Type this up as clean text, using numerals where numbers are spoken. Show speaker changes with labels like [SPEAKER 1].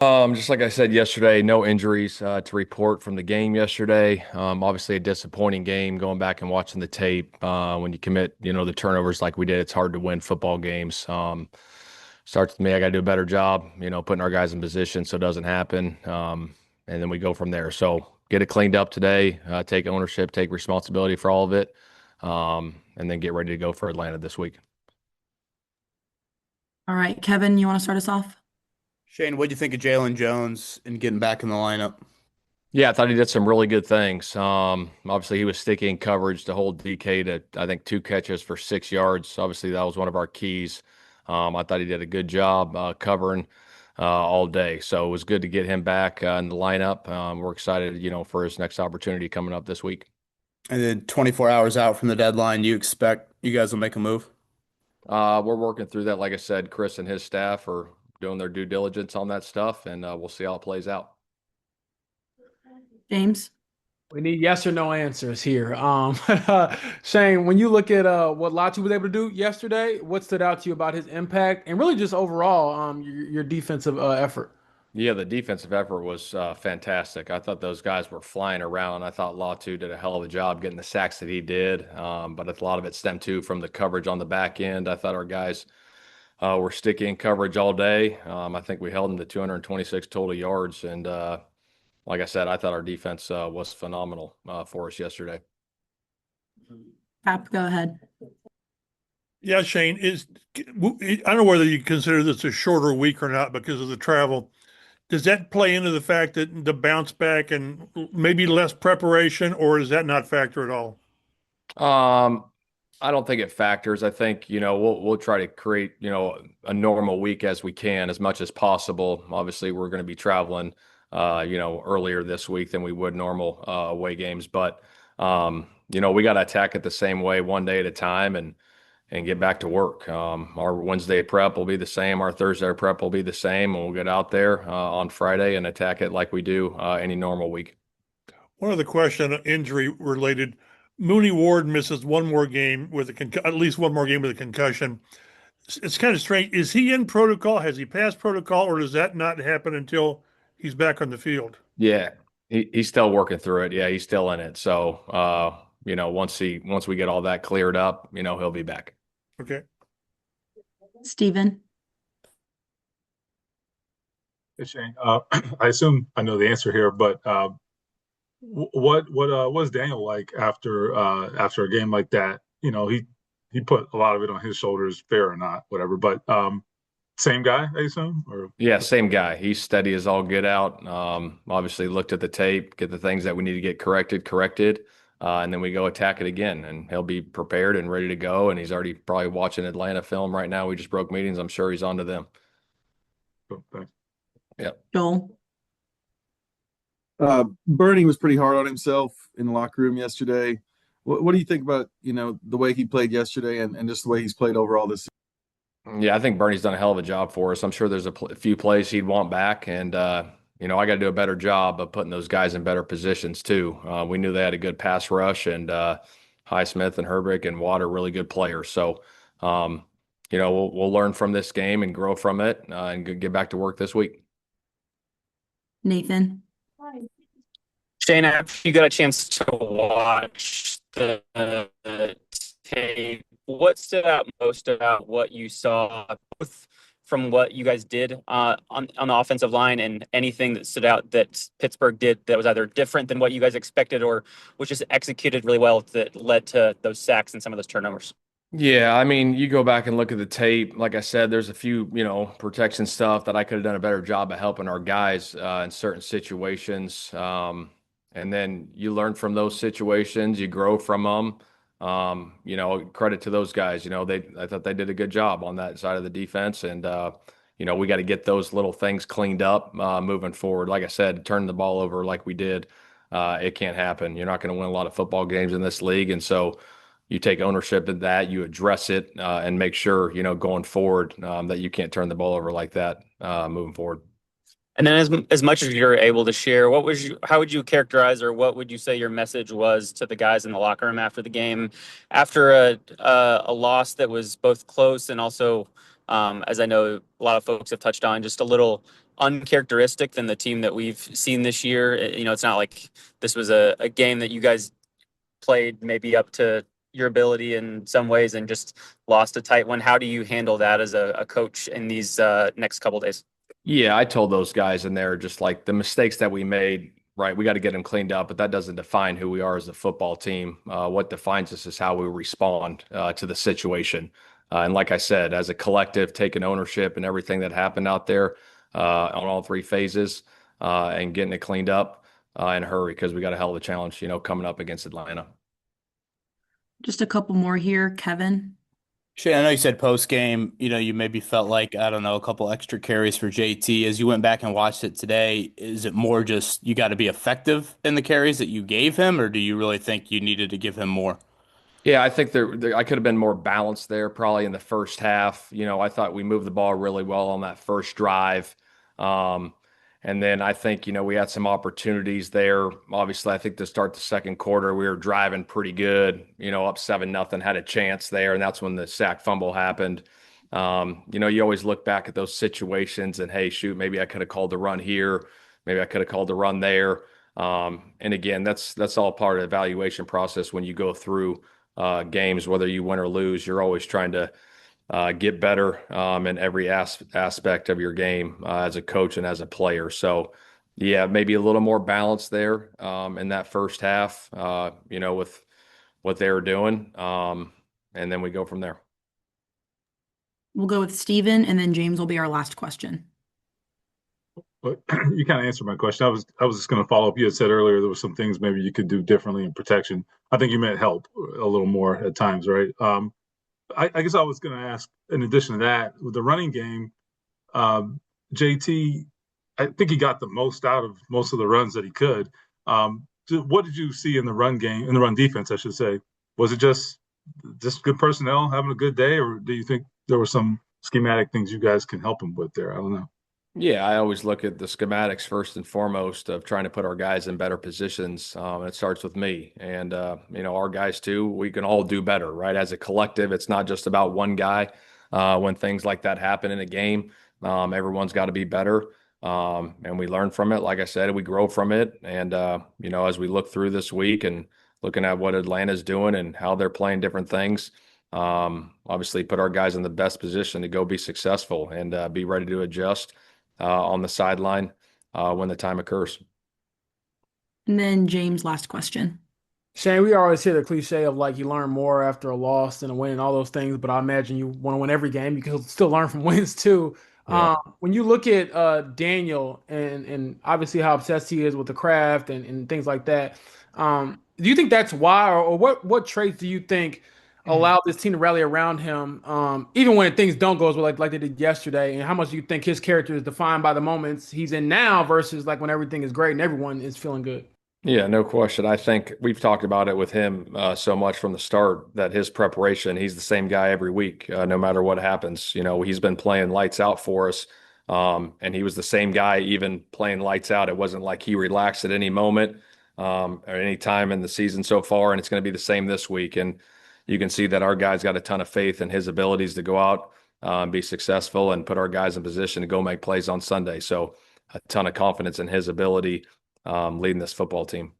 [SPEAKER 1] Just like I said yesterday, no injuries to report from the game yesterday. Obviously a disappointing game going back and watching the tape. When you commit, the turnovers like we did, it's hard to win football games. Starts with me. I got to do a better job, putting our guys in position so it doesn't happen. And then we go from there. So get it cleaned up today, take ownership, take responsibility for all of it, and then get ready to go for Atlanta this week.
[SPEAKER 2] All right, Kevin, you want to start us off?
[SPEAKER 3] Shane, what do you think of Jalen Jones and getting back in the lineup?
[SPEAKER 1] Yeah, I thought he did some really good things. Obviously, he was sticky in coverage to hold DK to, I think, 2 catches for 6 yards. Obviously, that was one of our keys. I thought he did a good job covering all day. So it was good to get him back in the lineup. We're excited, for his next opportunity coming up this week.
[SPEAKER 3] And then 24 hours out from the deadline, do you expect you guys will make a move?
[SPEAKER 1] We're working through that. Like I said, Chris and his staff are doing their due diligence on that stuff, and we'll see how it plays out.
[SPEAKER 2] James?
[SPEAKER 4] We need yes or no answers here. Shane, when you look at what Latu was able to do yesterday, what stood out to you about his impact and really just overall your defensive effort?
[SPEAKER 1] Yeah, the defensive effort was fantastic. I thought those guys were flying around. I thought Latu did a hell of a job getting the sacks that he did, but a lot of it stemmed too from the coverage on the back end. I thought our guys were sticky in coverage all day. I think we held them to 226 total yards, and like I said, I thought our defense was phenomenal for us yesterday.
[SPEAKER 2] Cap, go ahead.
[SPEAKER 5] Yeah, Shane, I don't know whether you consider this a shorter week or not because of the travel. Does that play into the fact that the bounce back and maybe less preparation, or does that not factor at all?
[SPEAKER 1] Um, I don't think it factors. I think, we'll try to create, a normal week as we can, as much as possible. Obviously, we're going to be traveling, earlier this week than we would normal away games. But, we got to attack it the same way, one day at a time, and get back to work. Our Wednesday prep will be the same. Our Thursday prep will be the same. And we'll get out there on Friday and attack it like we do any normal week.
[SPEAKER 5] One other question, injury related. Mooney Ward misses one more game with at least one more game with a concussion. It's kind of strange. Is he in protocol? Has he passed protocol, or does that not happen until he's back on the field?
[SPEAKER 1] Yeah, he's still working through it. Yeah, he's still in it. So, once we get all that cleared up, he'll be back.
[SPEAKER 5] Okay.
[SPEAKER 2] Steven?
[SPEAKER 6] Hey Shane, I assume I know the answer here, but what was Daniel like after a game like that? He put a lot of it on his shoulders, fair or not, whatever. But same guy, I assume, or
[SPEAKER 1] Yeah, same guy. He's steady as all get out. Obviously looked at the tape, get the things that we need to get corrected, and then we go attack it again. And he'll be prepared and ready to go. And he's already probably watching Atlanta film right now. We just broke meetings. I'm sure he's on to them.
[SPEAKER 6] oh, thanks.
[SPEAKER 1] Yep.
[SPEAKER 2] Joel?
[SPEAKER 7] Bernie was pretty hard on himself in the locker room yesterday. What do you think about, the way he played yesterday and just the way he's played overall this season?
[SPEAKER 1] Yeah, I think Bernie's done a hell of a job for us. I'm sure there's a few plays he'd want back. And, I got to do a better job of putting those guys in better positions too. We knew they had a good pass rush, and Highsmith and Herbrick and Watt are really good players. So, we'll learn from this game and grow from it and get back to work this week.
[SPEAKER 2] Nathan?
[SPEAKER 8] Shane, if you got a chance to watch the tape, what stood out most about what you saw, both from what you guys did on the offensive line and anything that stood out that Pittsburgh did that was either different than what you guys expected or was just executed really well that led to those sacks and some of those turnovers?
[SPEAKER 1] Yeah, I mean, you go back and look at the tape. Like I said, there's a few, protection stuff that I could have done a better job of helping our guys in certain situations. And then you learn from those situations, you grow from them. Credit to those guys. I thought they did a good job on that side of the defense, and we got to get those little things cleaned up moving forward. Like I said, turning the ball over like we did, it can't happen. You're not going to win a lot of football games in this league, and so you take ownership of that, you address it, and make sure, going forward, that you can't turn the ball over like that, moving forward.
[SPEAKER 8] And then as much as you're able to share, how would you characterize or what would you say your message was to the guys in the locker room after the game, after a loss that was both close and also, as I know a lot of folks have touched on, just a little uncharacteristic than the team that we've seen this year? It's not like this was a game that you guys played maybe up to your ability in some ways and just lost a tight one. How do you handle that as a coach in these next couple days?
[SPEAKER 1] Yeah, I told those guys in there just like the mistakes that we made, right? We got to get them cleaned up, but that doesn't define who we are as a football team. What defines us is how we respond to the situation. And like I said, as a collective, taking ownership and everything that happened out there on all three phases and getting it cleaned up in a hurry because we got a hell of a challenge, coming up against Atlanta.
[SPEAKER 2] Just a couple more here. Kevin.
[SPEAKER 3] Shane, I know you said post game, you maybe felt like, I don't know, a couple extra carries for JT. As you went back and watched it today, is it more just you got to be effective in the carries that you gave him, or do you really think you needed to give him more?
[SPEAKER 1] Yeah, I think I could have been more balanced there probably in the first half. I thought we moved the ball really well on that first drive. And then I think, we had some opportunities there. Obviously, I think to start the second quarter, we were driving pretty good, up 7-0, had a chance there. And that's when the sack fumble happened. You always look back at those situations and, hey, shoot, maybe I could have called the run here. Maybe I could have called the run there. And again, that's all part of the evaluation process when you go through games, whether you win or lose. You're always trying to get better in every aspect of your game as a coach and as a player. So, yeah, maybe a little more balance there in that first half, with what they were doing. And then we go from there.
[SPEAKER 2] We'll go with Steven, and then James will be our last question.
[SPEAKER 6] But you kind of answered my question. I was just going to follow up. You had said earlier there were some things maybe you could do differently in protection. I think you meant help a little more at times, right? I guess I was going to ask, in addition to that, with the running game, JT, I think he got the most out of most of the runs that he could. What did you see in the run game, in the run defense, I should say? Was it just good personnel having a good day, or do you think there were some schematic things you guys can help him with there? I don't know.
[SPEAKER 1] Yeah, I always look at the schematics first and foremost of trying to put our guys in better positions. It starts with me and, our guys too. We can all do better, right? As a collective, it's not just about one guy. When things like that happen in a game, everyone's got to be better. And we learn from it. Like I said, we grow from it. And, as we look through this week and looking at what Atlanta's doing and how they're playing different things, obviously put our guys in the best position to go be successful and be ready to adjust on the sideline when the time occurs.
[SPEAKER 2] And then James, last question.
[SPEAKER 4] Shane, we always hear the cliche of like you learn more after a loss than a win and all those things, but I imagine you want to win every game. You can still learn from wins too.
[SPEAKER 1] Yeah.
[SPEAKER 4] When you look at Daniel and obviously how obsessed he is with the craft and things like that, do you think that's why, or what traits do you think allow this team to rally around him, even when things don't go as well like they did yesterday? And how much do you think his character is defined by the moments he's in now versus like when everything is great and everyone is feeling good?
[SPEAKER 1] Yeah, no question. I think we've talked about it with him so much from the start that his preparation, he's the same guy every week, no matter what happens. He's been playing lights out for us, and he was the same guy even playing lights out. It wasn't like he relaxed at any moment or any time in the season so far, and it's going to be the same this week. And you can see that our guys got a ton of faith in his abilities to go out, be successful, and put our guys in position to go make plays on Sunday. So a ton of confidence in his ability leading this football team.